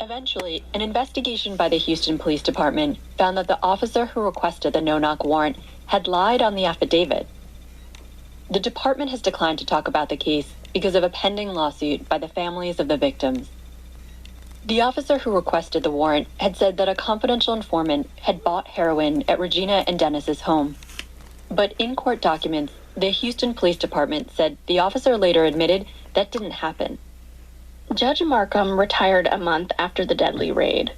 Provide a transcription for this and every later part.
Eventually, an investigation by the Houston Police Department found that the officer who requested the no-knock warrant had lied on the affidavit. The department has declined to talk about the case because of a pending lawsuit by the families of the victims. The officer who requested the warrant had said that a confidential informant had bought heroin at Regina and Dennis's home. But in court documents, the Houston Police Department said the officer later admitted that didn't happen. Judge Markham retired a month after the deadly raid.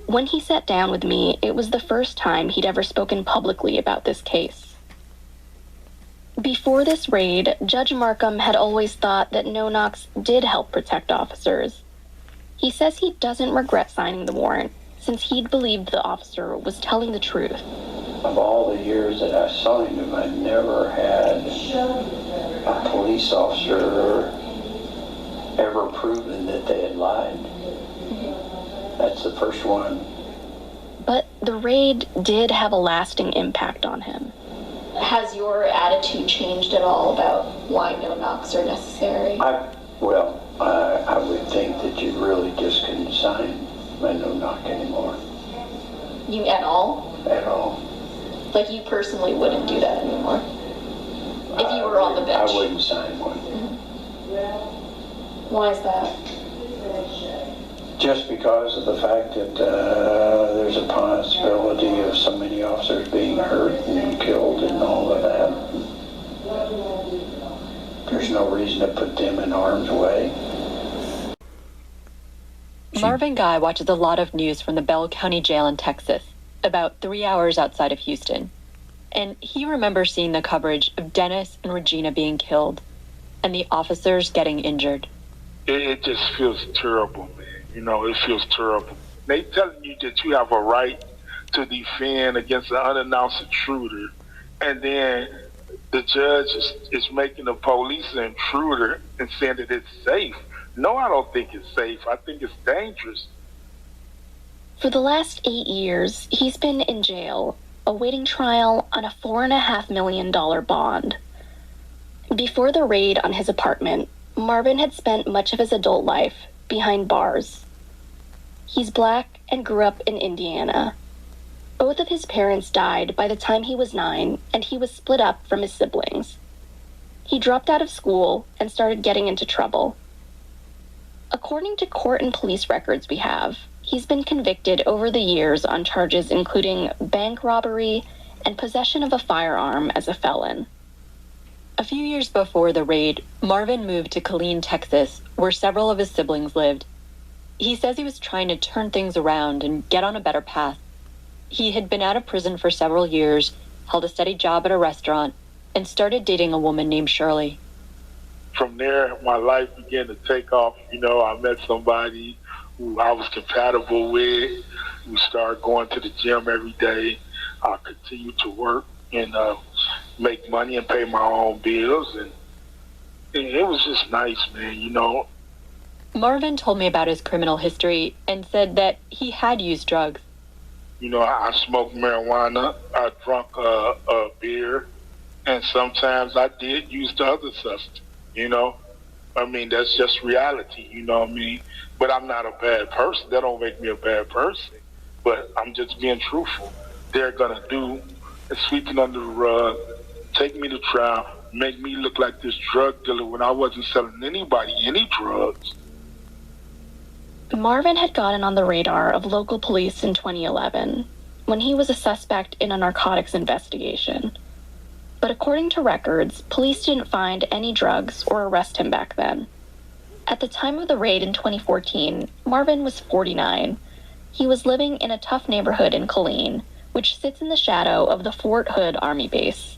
When he sat down with me, it was the first time he'd ever spoken publicly about this case. Before this raid, Judge Markham had always thought that no-knocks did help protect officers. He says he doesn't regret signing the warrant, since he'd believed the officer was telling the truth. Of all the years that I signed them, I never had a police officer ever proven that they had lied. That's the first one. But the raid did have a lasting impact on him. Has your attitude changed at all about why no-knocks are necessary? I would think that you really just couldn't sign a no-knock anymore. You at all? At all. Like you personally wouldn't do that anymore? If you were on the bench? I wouldn't sign one. Why is that? Just because of the fact that there's a possibility of so many officers being hurt and killed and all of that. There's no reason to put them in harm's way. Marvin Guy watches a lot of news from the Bell County Jail in Texas, about 3 hours outside of Houston. And he remembers seeing the coverage of Dennis and Regina being killed, and the officers getting injured. It just feels terrible, man. You know, it feels terrible. They telling you that you have a right to defend against an unannounced intruder, and then the judge is making the police an intruder and saying that it's safe. No, I don't think it's safe. I think it's dangerous. For the last 8 years, he's been in jail, awaiting trial on a $4.5 million bond. Before the raid on his apartment, Marvin had spent much of his adult life behind bars. He's black and grew up in Indiana. Both of his parents died by the time he was 9, and he was split up from his siblings. He dropped out of school and started getting into trouble. According to court and police records we have, he's been convicted over the years on charges including bank robbery and possession of a firearm as a felon. A few years before the raid, Marvin moved to Killeen, Texas, where several of his siblings lived. He says he was trying to turn things around and get on a better path. He had been out of prison for several years, held a steady job at a restaurant, and started dating a woman named Shirley. From there, my life began to take off. You know, I met somebody who I was compatible with. We started going to the gym every day. I continued to work and make money and pay my own bills. And it was just nice, man, you know. Marvin told me about his criminal history and said that he had used drugs. You know, I smoked marijuana, I drank beer, and sometimes I did use the other substance, you know. I mean, that's just reality, you know what I mean? But I'm not a bad person. That don't make me a bad person. But I'm just being truthful. they're gonna do is sweep it under the rug, take me to trial, make me look like this drug dealer when I wasn't selling anybody any drugs. Marvin had gotten on the radar of local police in 2011 when he was a suspect in a narcotics investigation. But according to records, police didn't find any drugs or arrest him back then. At the time of the raid in 2014, Marvin was 49. He was living in a tough neighborhood in Killeen, which sits in the shadow of the Fort Hood Army Base.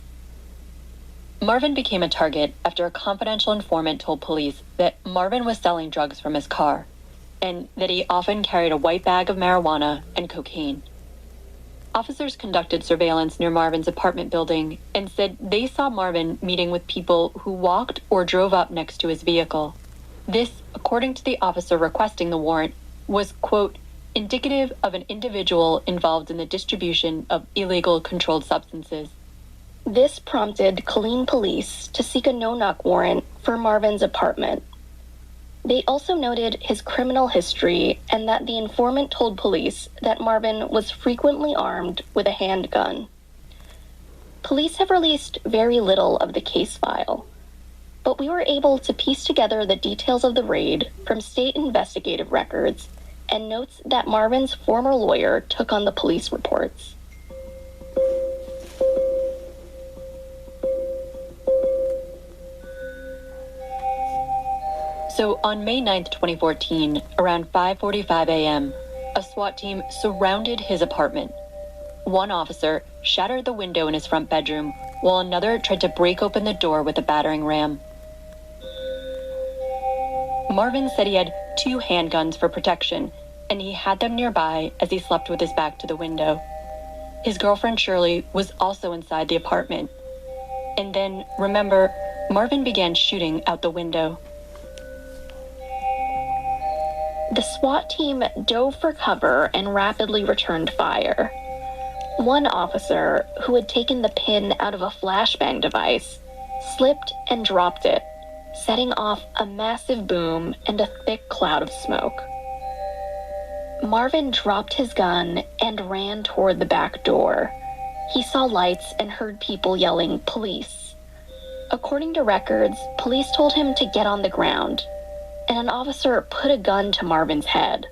Marvin became a target after a confidential informant told police that Marvin was selling drugs from his car, and that he often carried a white bag of marijuana and cocaine. Officers conducted surveillance near Marvin's apartment building and said they saw Marvin meeting with people who walked or drove up next to his vehicle. This, according to the officer requesting the warrant, was, quote, indicative of an individual involved in the distribution of illegal controlled substances. This prompted Killeen police to seek a no-knock warrant for Marvin's apartment. They also noted his criminal history and that the informant told police that Marvin was frequently armed with a handgun. Police have released very little of the case file, but we were able to piece together the details of the raid from state investigative records and notes that Marvin's former lawyer took on the police reports. So on May 9th, 2014, around 5:45 a.m., a SWAT team surrounded his apartment. One officer shattered the window in his front bedroom, while another tried to break open the door with a battering ram. Marvin said he had 2 handguns for protection, and he had them nearby as he slept with his back to the window. His girlfriend Shirley was also inside the apartment. And then, remember, Marvin began shooting out the window. The SWAT team dove for cover and rapidly returned fire. One officer, who had taken the pin out of a flashbang device, slipped and dropped it, setting off a massive boom and a thick cloud of smoke. Marvin dropped his gun and ran toward the back door. He saw lights and heard people yelling, "Police." According to records, police told him to get on the ground, and an officer put a gun to Marvin's head.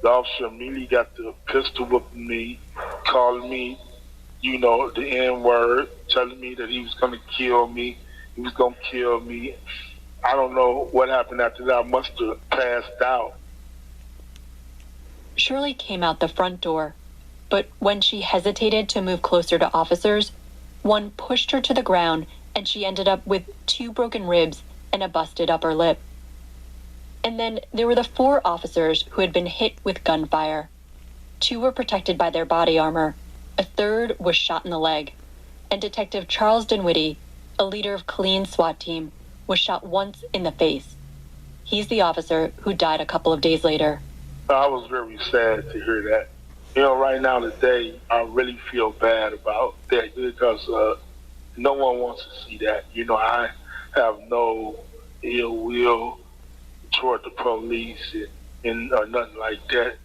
The officer immediately got the pistol whooping me, calling me, the N-word, telling me that he was going to kill me. He was going to kill me. I don't know what happened after that. I must have passed out. Shirley came out the front door, but when she hesitated to move closer to officers, one pushed her to the ground and she ended up with 2 broken ribs and a busted upper lip. And then there were the 4 officers who had been hit with gunfire. 2 were protected by their body armor. A 3rd was shot in the leg. And Detective Charles Dinwiddie, a leader of Killeen's SWAT team, was shot once in the face. He's the officer who died a couple of days later. I was very sad to hear that. Right now today, I really feel bad about that because no one wants to see that. I have no ill will toward the police and or nothing like that.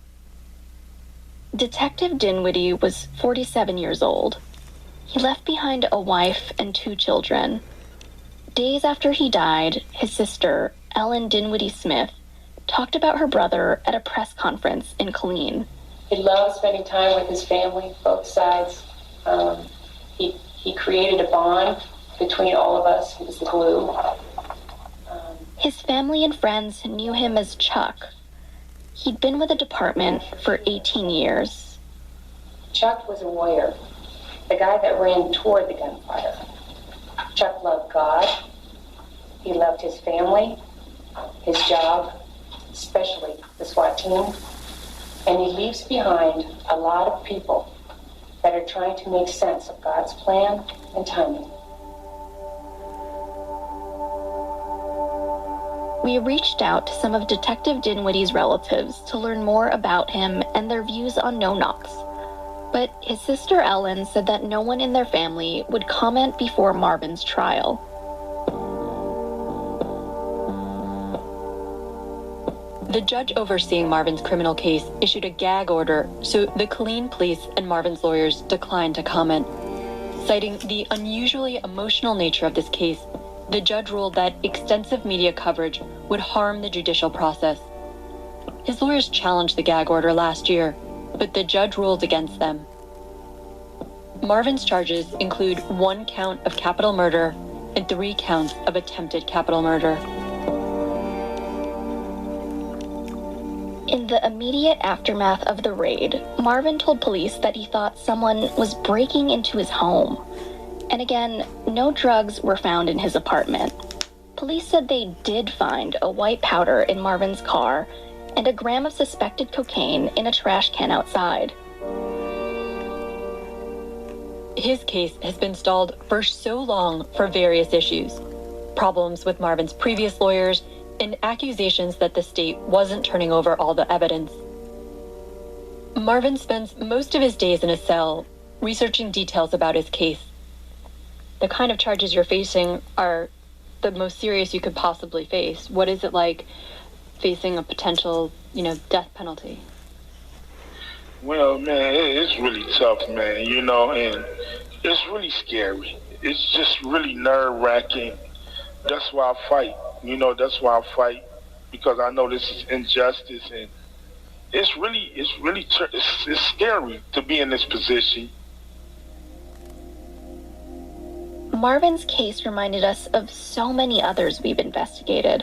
Detective Dinwiddie was 47 years old. He left behind a wife and 2 children. Days after he died, his sister, Ellen Dinwiddie Smith, talked about her brother at a press conference in Killeen. He loved spending time with his family, both sides. He created a bond between all of us. He was the glue. His family and friends knew him as Chuck. He'd been with the department for 18 years. Chuck was a warrior, the guy that ran toward the gunfire. Chuck loved God. He loved his family, his job, especially the SWAT team. And he leaves behind a lot of people that are trying to make sense of God's plan and timing. We reached out to some of Detective Dinwiddie's relatives to learn more about him and their views on no-knocks. But his sister Ellen said that no one in their family would comment before Marvin's trial. The judge overseeing Marvin's criminal case issued a gag order, so the Killeen police and Marvin's lawyers declined to comment. Citing the unusually emotional nature of this case, the judge ruled that extensive media coverage would harm the judicial process. His lawyers challenged the gag order last year, but the judge ruled against them. Marvin's charges include 1 count of capital murder and 3 counts of attempted capital murder. In the immediate aftermath of the raid, Marvin told police that he thought someone was breaking into his home. And again, no drugs were found in his apartment. Police said they did find a white powder in Marvin's car and a gram of suspected cocaine in a trash can outside. His case has been stalled for so long for various issues. Problems with Marvin's previous lawyers and accusations that the state wasn't turning over all the evidence. Marvin spends most of his days in a cell, researching details about his case. The kind of charges you're facing are the most serious you could possibly face. What is it like facing a potential, death penalty? Well, man, it's really tough, man, and it's really scary. It's just really nerve-wracking. That's why I fight. That's why I fight, because I know this is injustice, and it's scary to be in this position. Marvin's case reminded us of so many others we've investigated.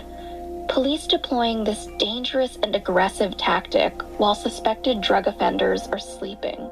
Police deploying this dangerous and aggressive tactic while suspected drug offenders are sleeping.